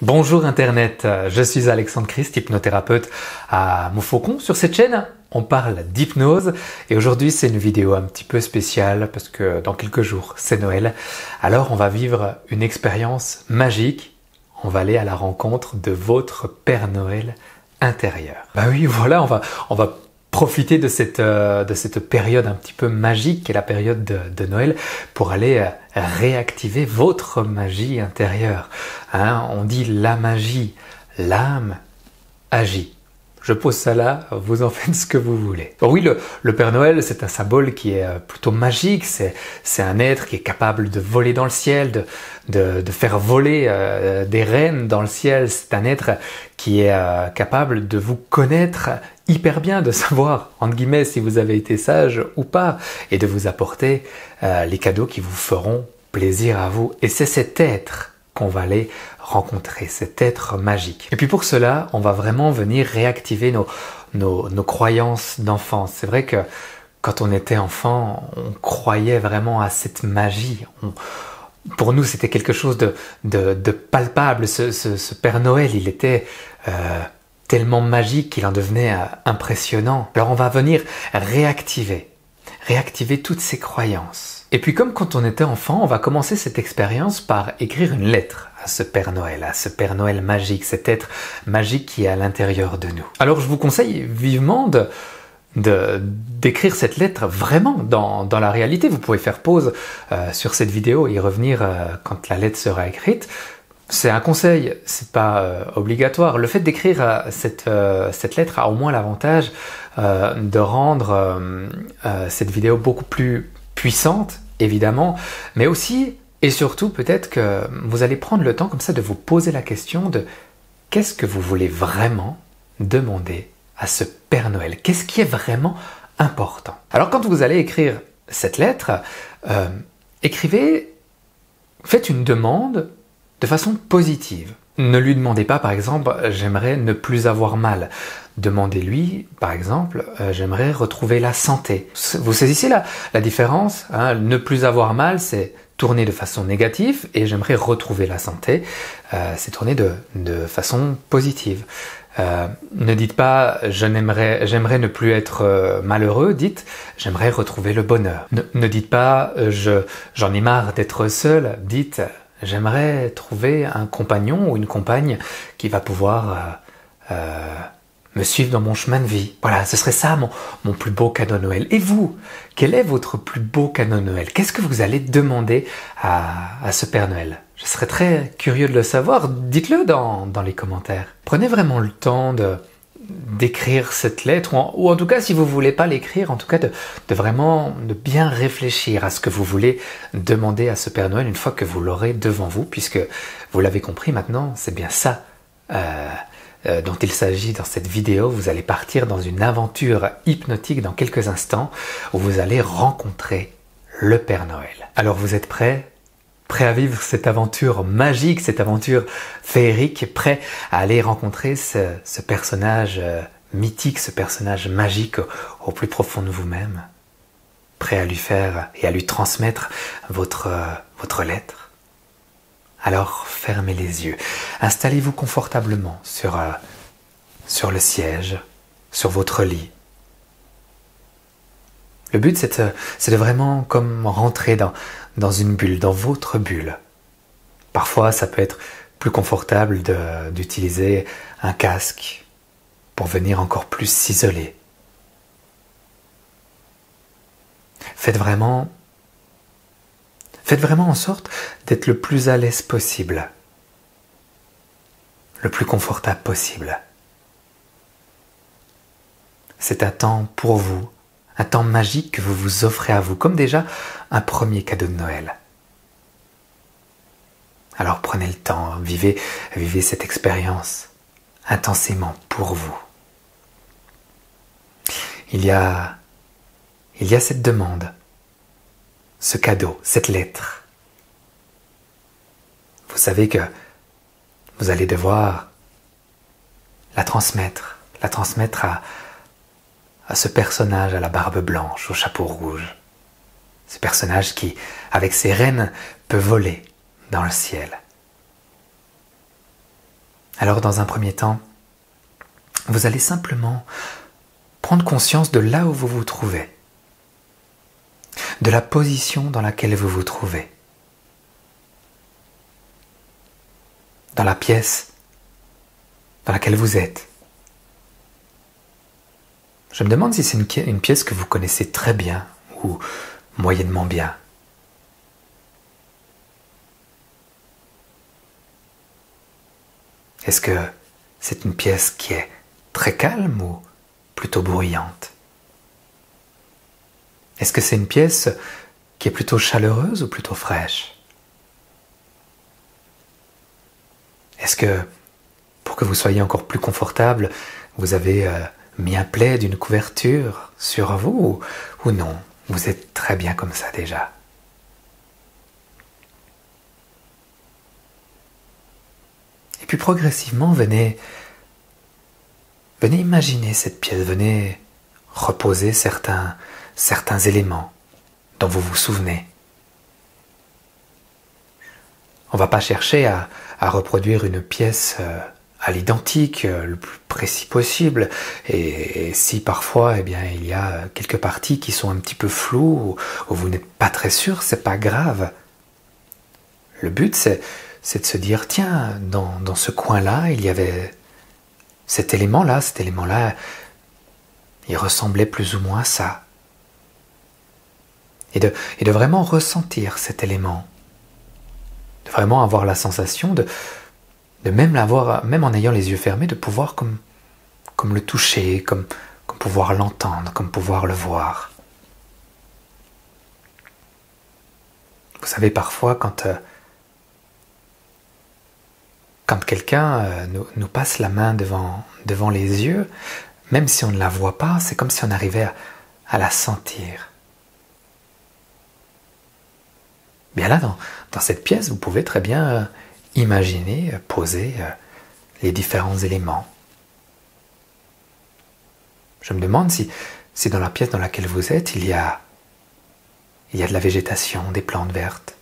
Bonjour Internet, je suis Alexandre Christ, hypnothérapeute à Montfaucon. Sur cette chaîne, on parle d'hypnose et aujourd'hui c'est une vidéo un petit peu spéciale parce que dans quelques jours c'est Noël. Alors on va vivre une expérience magique, on va aller à la rencontre de votre Père Noël intérieur. Bah oui, voilà, on va profiter de cette période un petit peu magique qui est la période de Noël pour aller réactiver votre magie intérieure. Hein, on dit la magie, l'âme agit. Je pose ça là, vous en faites ce que vous voulez. Bon, oui, le Père Noël, c'est un symbole qui est plutôt magique, c'est un être qui est capable de voler dans le ciel, de faire voler des rennes dans le ciel. C'est un être qui est capable de vous connaître hyper bien, de savoir, entre guillemets, si vous avez été sage ou pas, et de vous apporter les cadeaux qui vous feront plaisir à vous. Et c'est cet être qu'on va aller rencontrer, cet être magique. Et puis pour cela, on va vraiment venir réactiver nos croyances d'enfance. C'est vrai que quand on était enfant, on croyait vraiment à cette magie. Pour nous, c'était quelque chose de palpable. Ce Père Noël, il était tellement magique qu'il en devenait impressionnant. Alors on va venir réactiver toutes ces croyances. Et puis comme quand on était enfant, on va commencer cette expérience par écrire une lettre à ce Père Noël magique, cet être magique qui est à l'intérieur de nous. Alors je vous conseille vivement d'écrire cette lettre vraiment dans la réalité. Vous pouvez faire pause sur cette vidéo et y revenir quand la lettre sera écrite. C'est un conseil, c'est pas obligatoire. Le fait d'écrire cette lettre a au moins l'avantage de rendre cette vidéo beaucoup plus puissante, évidemment, mais aussi et surtout peut-être que vous allez prendre le temps comme ça de vous poser la question de qu'est-ce que vous voulez vraiment demander à ce Père Noël? Qu'est-ce qui est vraiment important? Alors quand vous allez écrire cette lettre, faites une demande de façon positive. Ne lui demandez pas, par exemple, j'aimerais ne plus avoir mal. Demandez-lui, par exemple, j'aimerais retrouver la santé. Vous saisissez la différence, hein? Ne plus avoir mal, c'est tourner de façon négative, et j'aimerais retrouver la santé, c'est tourner de façon positive. Ne dites pas j'aimerais ne plus être malheureux, dites j'aimerais retrouver le bonheur. Ne dites pas j'en ai marre d'être seul, dites j'aimerais trouver un compagnon ou une compagne qui va pouvoir me suivre dans mon chemin de vie. Voilà, ce serait ça mon plus beau cadeau de Noël. Et vous, quel est votre plus beau cadeau de Noël? Qu'est-ce que vous allez demander à ce Père Noël? Je serais très curieux de le savoir. Dites-le dans les commentaires. Prenez vraiment le temps d'écrire cette lettre, ou en tout cas, si vous voulez pas l'écrire, en tout cas de vraiment bien réfléchir à ce que vous voulez demander à ce Père Noël une fois que vous l'aurez devant vous, puisque vous l'avez compris maintenant, c'est bien ça dont il s'agit dans cette vidéo. Vous allez partir dans une aventure hypnotique dans quelques instants où vous allez rencontrer le Père Noël. Alors vous êtes prêts à vivre cette aventure magique, cette aventure féerique, prêt à aller rencontrer ce personnage mythique, ce personnage magique au plus profond de vous-même, prêt à lui faire et à lui transmettre votre lettre? Alors fermez les yeux, installez-vous confortablement sur le siège, sur votre lit. Le but, c'est de vraiment comme rentrer dans une bulle, dans votre bulle. Parfois, ça peut être plus confortable d'utiliser un casque pour venir encore plus s'isoler. Faites vraiment en sorte d'être le plus à l'aise possible, le plus confortable possible. C'est un temps pour vous, un temps magique que vous vous offrez à vous, comme déjà un premier cadeau de Noël. Alors prenez le temps, vivez cette expérience intensément pour vous. Il y a cette demande, ce cadeau, cette lettre. Vous savez que vous allez devoir la transmettre à ce personnage à la barbe blanche, au chapeau rouge. Ce personnage qui, avec ses rênes, peut voler dans le ciel. Alors dans un premier temps, vous allez simplement prendre conscience de là où vous vous trouvez, de la position dans laquelle vous vous trouvez, dans la pièce dans laquelle vous êtes. Je me demande si c'est une pièce que vous connaissez très bien ou moyennement bien. Est-ce que c'est une pièce qui est très calme ou plutôt bruyante? Est-ce que c'est une pièce qui est plutôt chaleureuse ou plutôt fraîche? Est-ce que, pour que vous soyez encore plus confortable, vous avez mis un plaid, une couverture sur vous ou non? Vous êtes très bien comme ça déjà. Et puis progressivement, venez imaginer cette pièce, venez reposer certains éléments dont vous vous souvenez. On ne va pas chercher à reproduire une pièce à l'identique, le plus précis possible. Et si parfois, eh bien, il y a quelques parties qui sont un petit peu floues, ou vous n'êtes pas très sûr, c'est pas grave. Le but, c'est de se dire, tiens, dans ce coin-là, il y avait cet élément-là, il ressemblait plus ou moins à ça. Et de vraiment ressentir cet élément. De vraiment avoir la sensation de même l'avoir, même en ayant les yeux fermés, de pouvoir comme le toucher, comme pouvoir l'entendre, comme pouvoir le voir. Vous savez, parfois, quand quelqu'un nous passe la main devant les yeux, même si on ne la voit pas, c'est comme si on arrivait à la sentir. Bien là, dans cette pièce, vous pouvez très bien imaginer, poser les différents éléments. Je me demande si dans la pièce dans laquelle vous êtes, il y a de la végétation, des plantes vertes.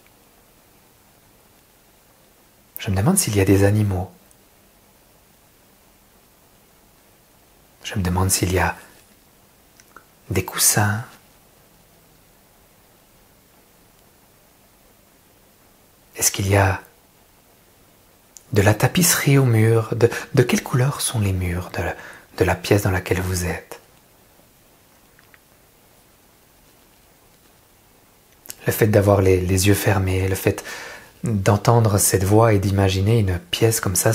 Je me demande s'il y a des animaux. Je me demande s'il y a des coussins. Est-ce qu'il y a de la tapisserie au mur? De quelle couleur sont les murs de la pièce dans laquelle vous êtes? Le fait d'avoir les yeux fermés, le fait d'entendre cette voix et d'imaginer une pièce comme ça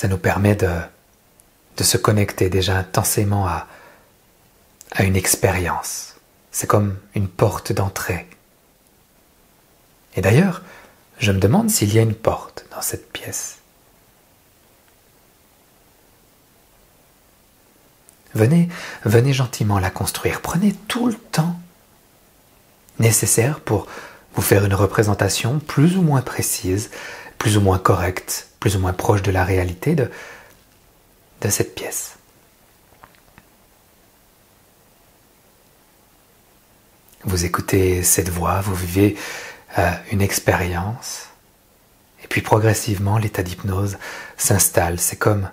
nous permet de se connecter déjà intensément à une expérience. C'est comme une porte d'entrée. Et d'ailleurs, je me demande s'il y a une porte dans cette pièce. Venez gentiment la construire. Prenez tout le temps nécessaire pour vous faire une représentation plus ou moins précise, plus ou moins correcte, plus ou moins proche de la réalité de cette pièce. Vous écoutez cette voix, vous vivez une expérience, et puis progressivement l'état d'hypnose s'installe. C'est comme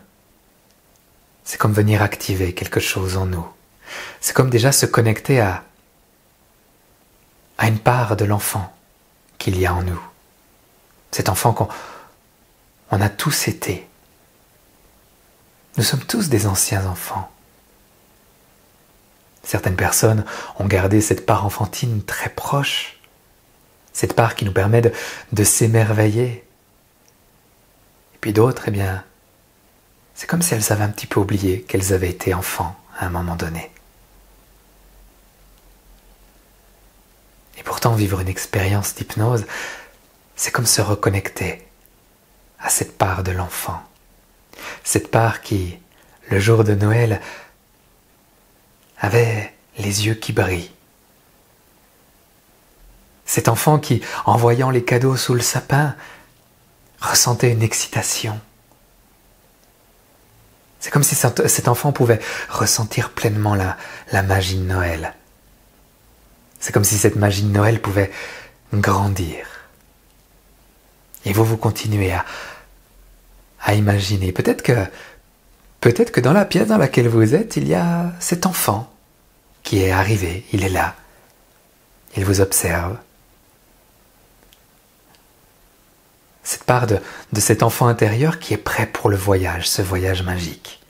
venir activer quelque chose en nous. C'est comme déjà se connecter à une part de l'enfant qu'il y a en nous. Cet enfant qu'on a tous été. Nous sommes tous des anciens enfants. Certaines personnes ont gardé cette part enfantine très proche, cette part qui nous permet de s'émerveiller. Et puis d'autres, eh bien, c'est comme si elles avaient un petit peu oublié qu'elles avaient été enfants à un moment donné. Et pourtant, vivre une expérience d'hypnose, c'est comme se reconnecter à cette part de l'enfant. Cette part qui, le jour de Noël, avait les yeux qui brillent. Cet enfant qui, en voyant les cadeaux sous le sapin, ressentait une excitation. C'est comme si cet enfant pouvait ressentir pleinement la magie de Noël. C'est comme si cette magie de Noël pouvait grandir. Et vous continuez à à imaginer. Peut-être que dans la pièce dans laquelle vous êtes, il y a cet enfant qui est arrivé, il est là, il vous observe. Cette part de cet enfant intérieur qui est prêt pour le voyage, ce voyage magique.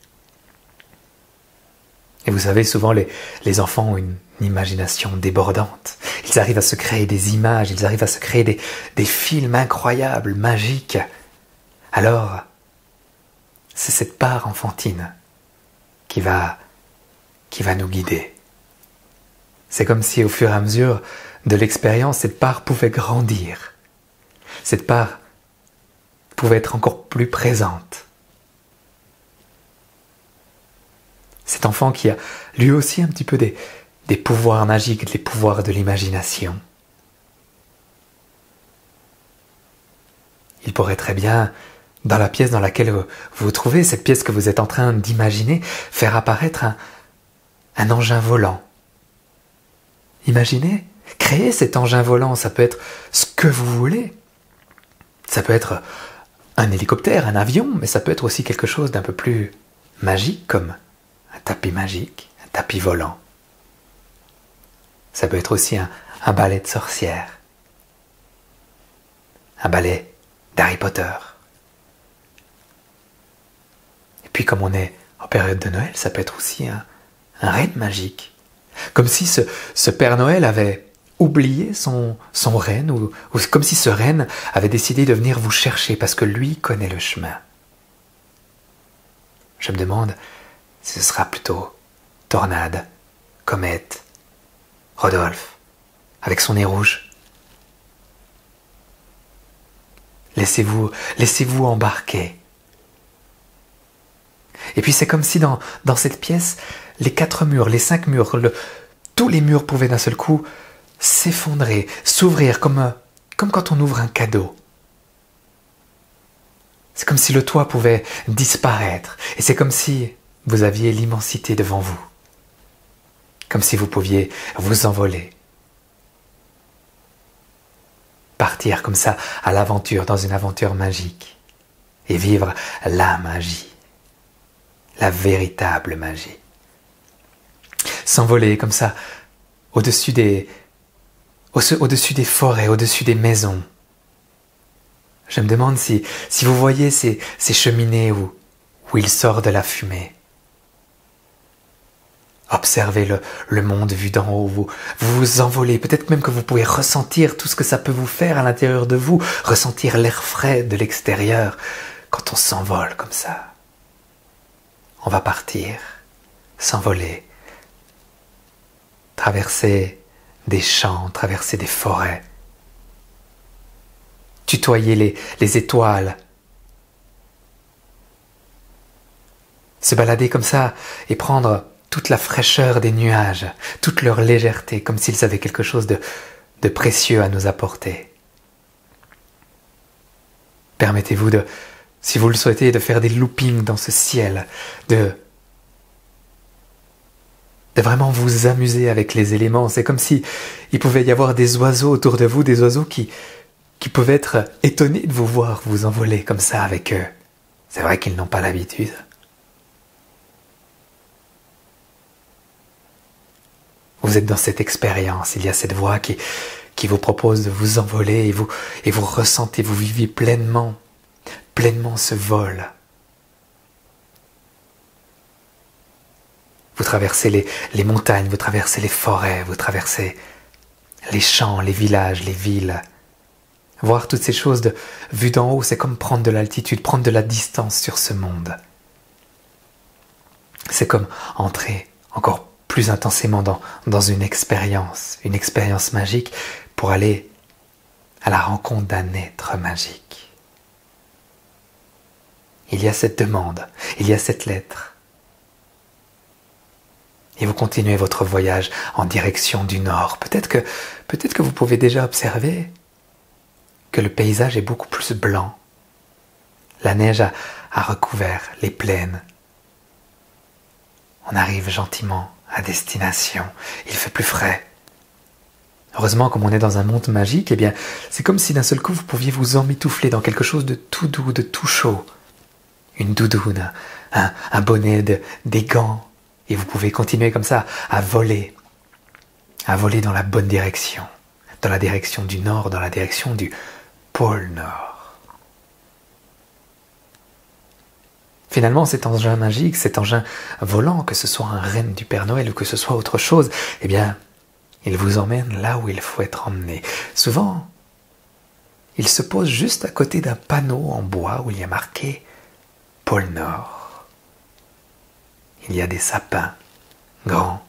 Et vous savez, souvent les enfants ont une imagination débordante. Ils arrivent à se créer des images, ils arrivent à se créer des films incroyables, magiques. Alors, c'est cette part enfantine qui va nous guider. C'est comme si au fur et à mesure de l'expérience, cette part pouvait grandir. Cette part pouvait être encore plus présente. Cet enfant qui a lui aussi un petit peu des pouvoirs magiques, des pouvoirs de l'imagination. Il pourrait très bien, dans la pièce dans laquelle vous vous trouvez, cette pièce que vous êtes en train d'imaginer, faire apparaître un engin volant. Imaginez, créez cet engin volant, ça peut être ce que vous voulez. Ça peut être un hélicoptère, un avion, mais ça peut être aussi quelque chose d'un peu plus magique, comme un tapis magique, un tapis volant. Ça peut être aussi un balai de sorcière, un balai d'Harry Potter. Et puis comme on est en période de Noël, ça peut être aussi un renne magique. Comme si ce Père Noël avait oublié son renne, ou comme si ce renne avait décidé de venir vous chercher parce que lui connaît le chemin. Je me demande si ce sera plutôt Tornade, Comète, Rodolphe, avec son nez rouge. Laissez-vous embarquer. Et puis c'est comme si dans cette pièce, les 4 murs, les 5 murs, tous les murs pouvaient d'un seul coup s'effondrer, s'ouvrir comme quand on ouvre un cadeau. C'est comme si le toit pouvait disparaître. Et c'est comme si vous aviez l'immensité devant vous. Comme si vous pouviez vous envoler. Partir comme ça à l'aventure, dans une aventure magique. Et vivre la magie. La véritable magie. S'envoler comme ça au-dessus des forêts, au-dessus des maisons. Je me demande si vous voyez ces cheminées où il sort de la fumée. Observez le monde vu d'en haut, vous vous envolez, peut-être même que vous pouvez ressentir tout ce que ça peut vous faire à l'intérieur de vous, ressentir l'air frais de l'extérieur quand on s'envole comme ça. On va partir, s'envoler, traverser des champs, traverser des forêts, tutoyer les étoiles, se balader comme ça et prendre toute la fraîcheur des nuages, toute leur légèreté, comme s'ils avaient quelque chose de précieux à nous apporter. Permettez-vous si vous le souhaitez, de faire des loopings dans ce ciel, de vraiment vous amuser avec les éléments. C'est comme si il pouvait y avoir des oiseaux autour de vous, des oiseaux qui pouvaient être étonnés de vous voir vous envoler comme ça avec eux. C'est vrai qu'ils n'ont pas l'habitude. Vous êtes dans cette expérience, il y a cette voix qui vous propose de vous envoler et vous ressentez, vous vivez pleinement ce vol. Vous traversez les montagnes, vous traversez les forêts, vous traversez les champs, les villages, les villes. Voir toutes ces choses vues d'en haut, c'est comme prendre de l'altitude, prendre de la distance sur ce monde. C'est comme entrer encore plus intensément dans une expérience magique pour aller à la rencontre d'un être magique. Il y a cette demande, il y a cette lettre. Et vous continuez votre voyage en direction du nord. Peut-être que vous pouvez déjà observer que le paysage est beaucoup plus blanc. La neige a recouvert les plaines. On arrive gentiment à destination. Il fait plus frais. Heureusement, comme on est dans un monde magique, eh bien, c'est comme si d'un seul coup vous pouviez vous emmitoufler dans quelque chose de tout doux, de tout chaud. une doudoune, un bonnet, des gants. Et vous pouvez continuer comme ça à voler dans la bonne direction, dans la direction du nord, dans la direction du pôle Nord. Finalement, cet engin magique, cet engin volant, que ce soit un renne du Père Noël ou que ce soit autre chose, eh bien, il vous emmène là où il faut être emmené. Souvent, il se pose juste à côté d'un panneau en bois où il y a marqué « Pôle Nord ». Il y a des sapins, grands,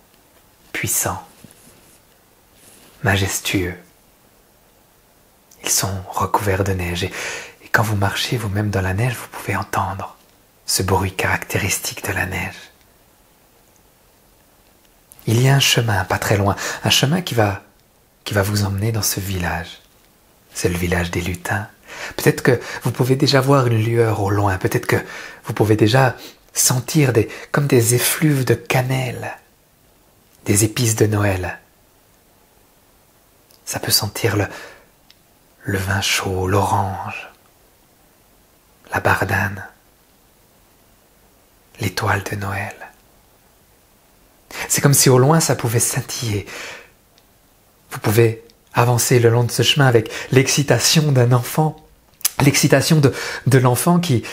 puissants, majestueux. Ils sont recouverts de neige et quand vous marchez vous-même dans la neige, vous pouvez entendre ce bruit caractéristique de la neige. Il y a un chemin pas très loin, un chemin qui va vous emmener dans ce village. C'est le village des lutins. Peut-être que vous pouvez déjà voir une lueur au loin, peut-être que vous pouvez déjà sentir comme des effluves de cannelle, des épices de Noël. Ça peut sentir le vin chaud, l'orange, la bardane, l'étoile de Noël. C'est comme si au loin ça pouvait scintiller. Vous pouvez avancer le long de ce chemin avec l'excitation d'un enfant, l'excitation de l'enfant qui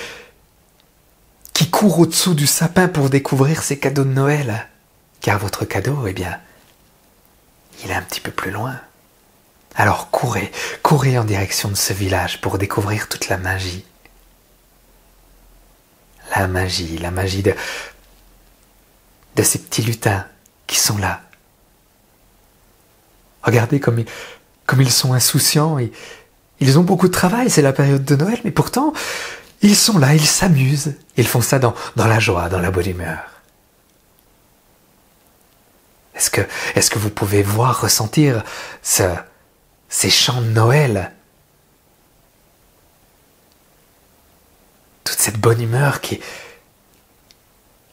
court au-dessous du sapin pour découvrir ses cadeaux de Noël. Car votre cadeau, eh bien, il est un petit peu plus loin. Alors courez en direction de ce village pour découvrir toute la magie. La magie de ces petits lutins qui sont là. Regardez comme ils sont insouciants. Ils ont beaucoup de travail, c'est la période de Noël, mais pourtant, ils sont là, ils s'amusent. Ils font ça dans la joie, dans la bonne humeur. Est-ce que vous pouvez voir, ressentir ces chants de Noël? Toute cette bonne humeur qui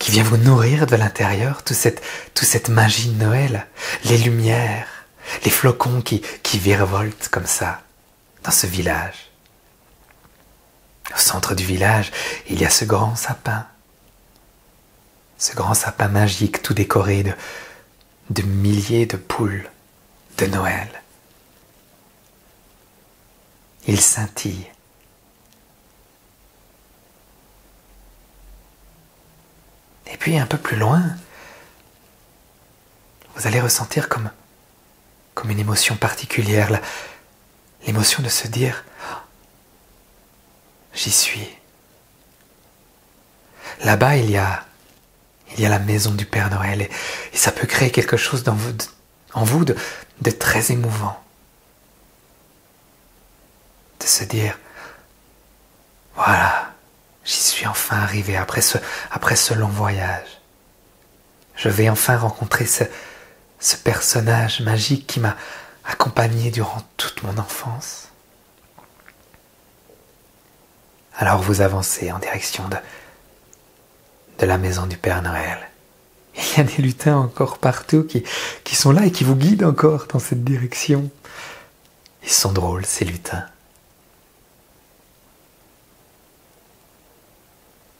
vient vous nourrir de l'intérieur, toute cette magie de Noël, les lumières, les flocons qui virevoltent comme ça dans ce village. Au centre du village, il y a ce grand sapin magique tout décoré de milliers de poules de Noël. Il scintille. Et puis un peu plus loin, vous allez ressentir comme une émotion particulière, l'émotion de se dire « J'y suis ». Là-bas, il y a la maison du Père Noël et ça peut créer quelque chose en vous de très émouvant. De se dire « Voilà, j'y suis enfin arrivé après ce long voyage. Je vais enfin rencontrer ce personnage magique qui m'a accompagné durant toute mon enfance. » Alors vous avancez en direction de la maison du Père Noël. Il y a des lutins encore partout qui sont là et qui vous guident encore dans cette direction. Ils sont drôles, ces lutins.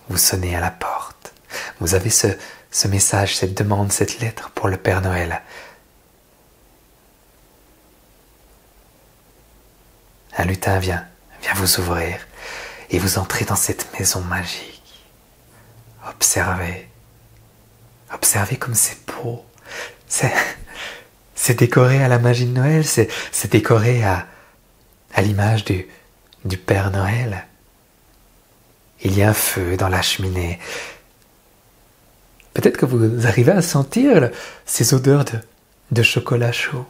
Vous sonnez à la porte. Vous avez ce message, cette demande, cette lettre pour le Père Noël. Un lutin vient vous ouvrir et vous entrez dans cette maison magique. Observez comme c'est beau. C'est décoré à la magie de Noël, c'est décoré à l'image du Père Noël. Il y a un feu dans la cheminée. Peut-être que vous arrivez à sentir ces odeurs de chocolat chaud.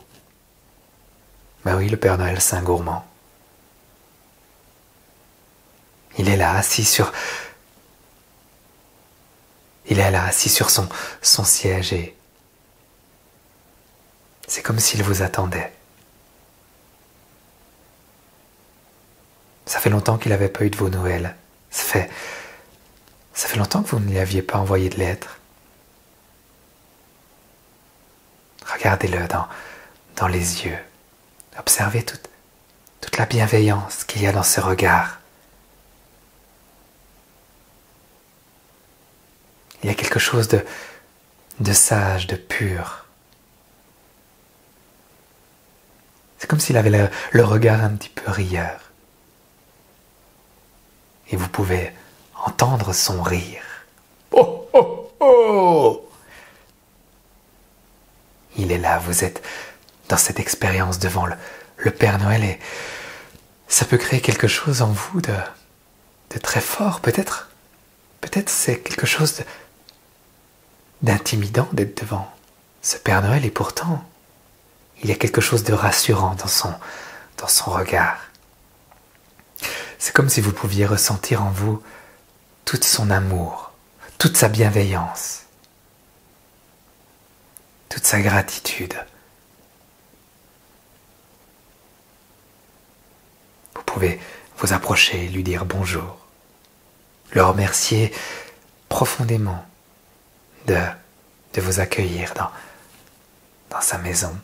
Ben oui, le Père Noël, c'est un gourmand. Il est là, assis sur son siège et c'est comme s'il vous attendait. Ça fait longtemps qu'il n'avait pas eu de vos nouvelles. Ça fait longtemps que vous ne lui aviez pas envoyé de lettres. Regardez-le dans les yeux. Observez toute la bienveillance qu'il y a dans ce regard. Il y a quelque chose de sage, de pur. C'est comme s'il avait le regard un petit peu rieur. Et vous pouvez entendre son rire. Oh, oh, oh! Il est là, vous êtes dans cette expérience devant le Père Noël et ça peut créer quelque chose en vous de très fort. Peut-être c'est quelque chose d'intimidant d'être devant ce Père Noël et pourtant il y a quelque chose de rassurant dans son regard. C'est comme si vous pouviez ressentir en vous tout son amour, toute sa bienveillance, toute sa gratitude. Vous pouvez vous approcher, lui dire bonjour, le remercier profondément de vous accueillir dans sa maison.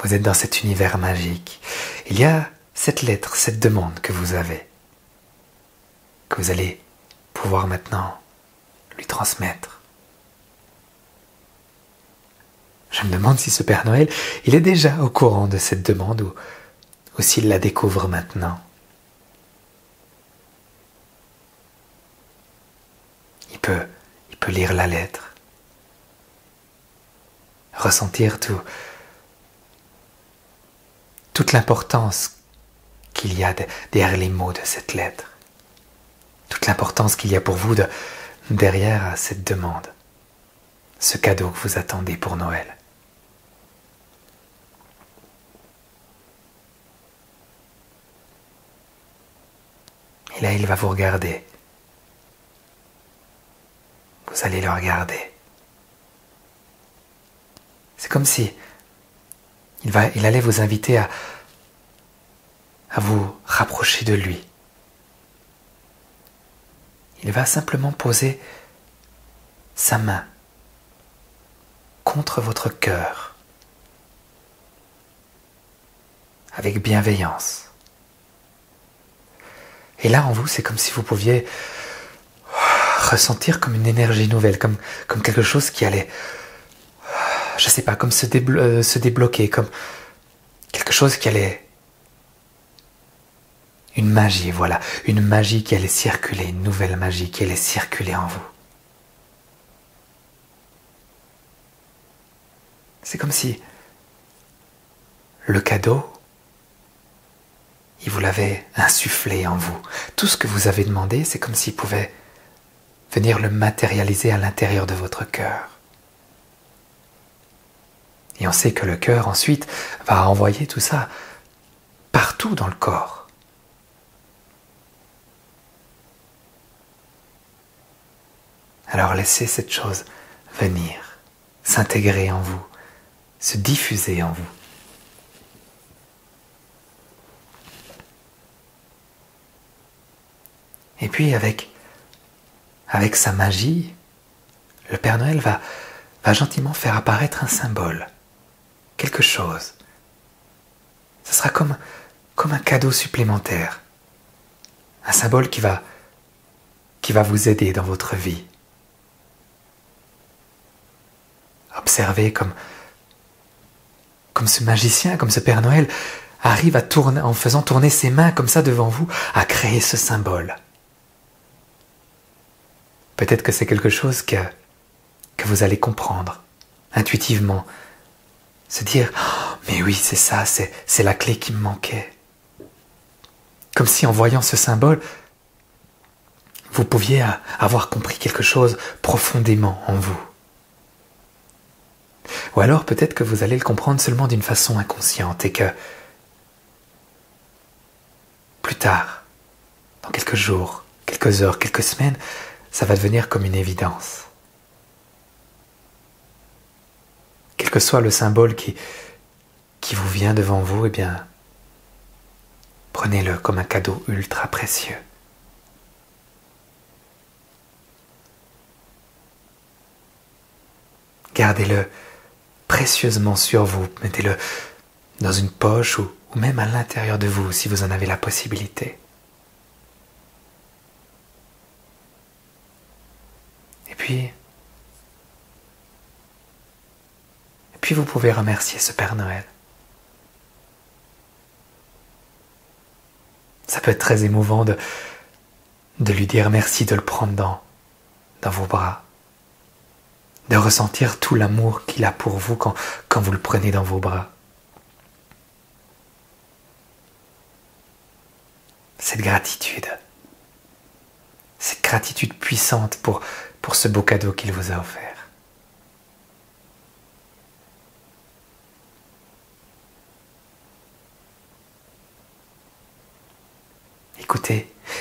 Vous êtes dans cet univers magique. Il y a cette lettre, cette demande que vous avez, que vous allez pouvoir maintenant lui transmettre. Je me demande si ce Père Noël, il est déjà au courant de cette demande ou s'il la découvre maintenant. Il peut lire la lettre, ressentir toute l'importance qu'il y a derrière les mots de cette lettre, toute l'importance qu'il y a pour vous derrière cette demande, ce cadeau que vous attendez pour Noël. Et là, il va vous regarder. Vous allez le regarder. C'est comme si il allait vous inviter à vous rapprocher de lui. Il va simplement poser sa main contre votre cœur avec bienveillance. Et là, en vous, c'est comme si vous pouviez ressentir comme une énergie nouvelle, comme quelque chose qui allait, je sais pas, comme se débloquer, comme quelque chose qui allait, une magie, voilà, une magie qui allait circuler, une nouvelle magie qui allait circuler en vous. C'est comme si le cadeau, il vous l'avait insufflé en vous. Tout ce que vous avez demandé, c'est comme s'il pouvait venir le matérialiser à l'intérieur de votre cœur. Et on sait que le cœur, ensuite, va envoyer tout ça partout dans le corps. Alors laissez cette chose venir, s'intégrer en vous, se diffuser en vous. Et puis avec sa magie, le Père Noël va gentiment faire apparaître un symbole, quelque chose. Ce sera comme un cadeau supplémentaire, un symbole qui va vous aider dans votre vie. Observez comme ce magicien, comme ce Père Noël arrive à tourner, en faisant tourner ses mains comme ça devant vous, à créer ce symbole. Peut-être que c'est quelque chose que vous allez comprendre intuitivement. Se dire oh, « mais oui, c'est ça, c'est la clé qui me manquait ». Comme si en voyant ce symbole, vous pouviez avoir compris quelque chose profondément en vous. Ou alors peut-être que vous allez le comprendre seulement d'une façon inconsciente et que plus tard, dans quelques jours, quelques heures, quelques semaines, ça va devenir comme une évidence. Quel que soit le symbole qui vous vient devant vous, eh bien, prenez-le comme un cadeau ultra précieux. Gardez-le précieusement sur vous, mettez-le dans une poche ou même à l'intérieur de vous si vous en avez la possibilité. Et puis vous pouvez remercier ce Père Noël. Ça peut être très émouvant de lui dire merci, de le prendre dans vos bras, de ressentir tout l'amour qu'il a pour vous quand vous le prenez dans vos bras. Cette gratitude puissante pour ce beau cadeau qu'il vous a offert.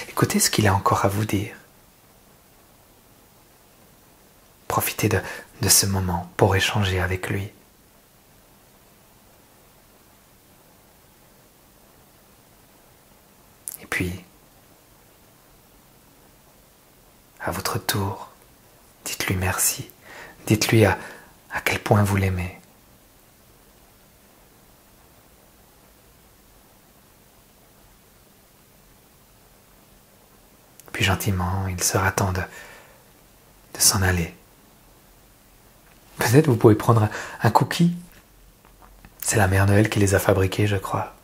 Écoutez ce qu'il a encore à vous dire. Profitez de ce moment pour échanger avec lui. Et puis, à votre tour, dites-lui merci. Dites-lui à quel point vous l'aimez. Puis gentiment, il sera temps de s'en aller. Peut-être vous pouvez prendre un cookie. C'est la Mère Noël qui les a fabriqués, je crois.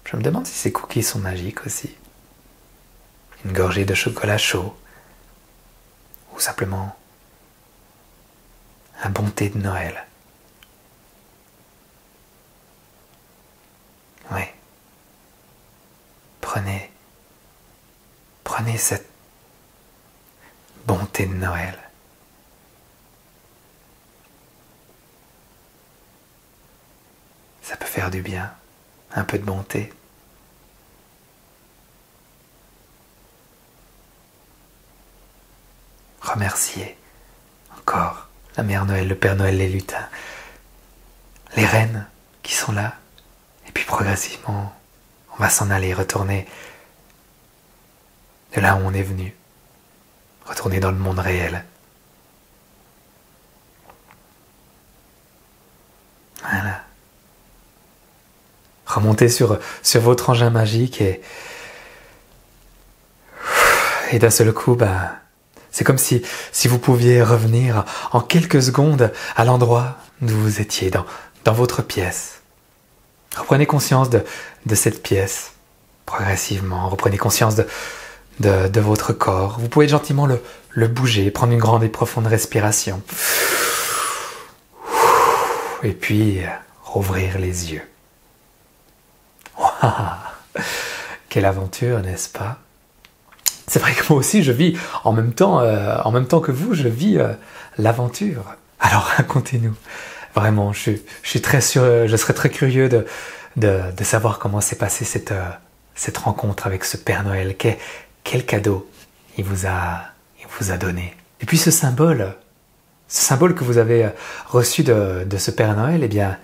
Je me demande si ces cookies sont magiques aussi. Une gorgée de chocolat chaud. Ou simplement un bon thé de Noël. Oui. Prenez cette bonté de Noël. Ça peut faire du bien, un peu de bonté. Remerciez encore la Mère Noël, le Père Noël, les lutins, les reines qui sont là. Et puis progressivement, on va s'en aller, retourner de là où on est venu, retourner dans le monde réel. Voilà. Remontez sur votre engin magique et d'un seul coup, c'est comme si vous pouviez revenir en quelques secondes à l'endroit où vous étiez, dans votre pièce. Reprenez conscience de cette pièce, progressivement. Reprenez conscience de votre corps. Vous pouvez gentiment le bouger, prendre une grande et profonde respiration. Et puis, rouvrir les yeux. Wow, quelle aventure, n'est-ce pas? C'est vrai que moi aussi, je vis en même temps que vous, je vis l'aventure. Alors, racontez-nous. Vraiment, je serais très curieux de savoir comment s'est passée cette rencontre avec ce Père Noël. Quel cadeau il vous a donné. Et puis ce symbole que vous avez reçu de ce Père Noël, eh bien,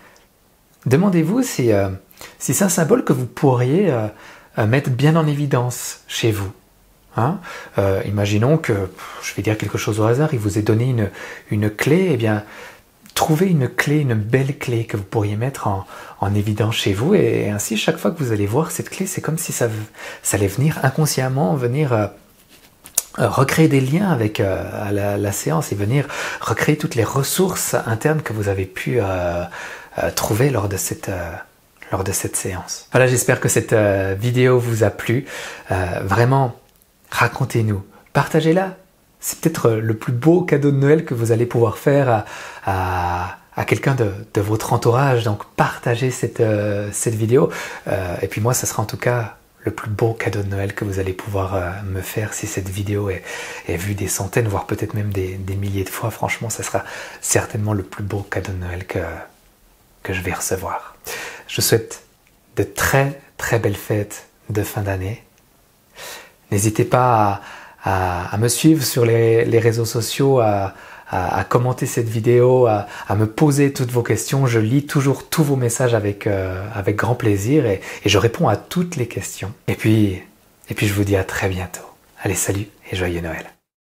demandez-vous si c'est un symbole que vous pourriez mettre bien en évidence chez vous. Hein? Imaginons que, je vais dire quelque chose au hasard, il vous ait donné une clé, eh bien, trouvez une clé, une belle clé que vous pourriez mettre en évidence chez vous, et ainsi, chaque fois que vous allez voir cette clé, c'est comme si ça allait venir inconsciemment, recréer des liens avec la séance et venir recréer toutes les ressources internes que vous avez pu trouver lors de cette séance. Voilà, j'espère que cette vidéo vous a plu. Vraiment, racontez-nous, partagez-la. C'est peut-être le plus beau cadeau de Noël que vous allez pouvoir faire à quelqu'un de votre entourage. Donc partagez cette vidéo. Et puis moi, ça sera en tout cas le plus beau cadeau de Noël que vous allez pouvoir me faire si cette vidéo est vue des centaines, voire peut-être même des milliers de fois. Franchement, ça sera certainement le plus beau cadeau de Noël que je vais recevoir. Je vous souhaite de très très belles fêtes de fin d'année. N'hésitez pas à me suivre sur les réseaux sociaux, à commenter cette vidéo, à me poser toutes vos questions. Je lis toujours tous vos messages avec grand plaisir et je réponds à toutes les questions. Et puis je vous dis à très bientôt. Allez, salut et joyeux Noël.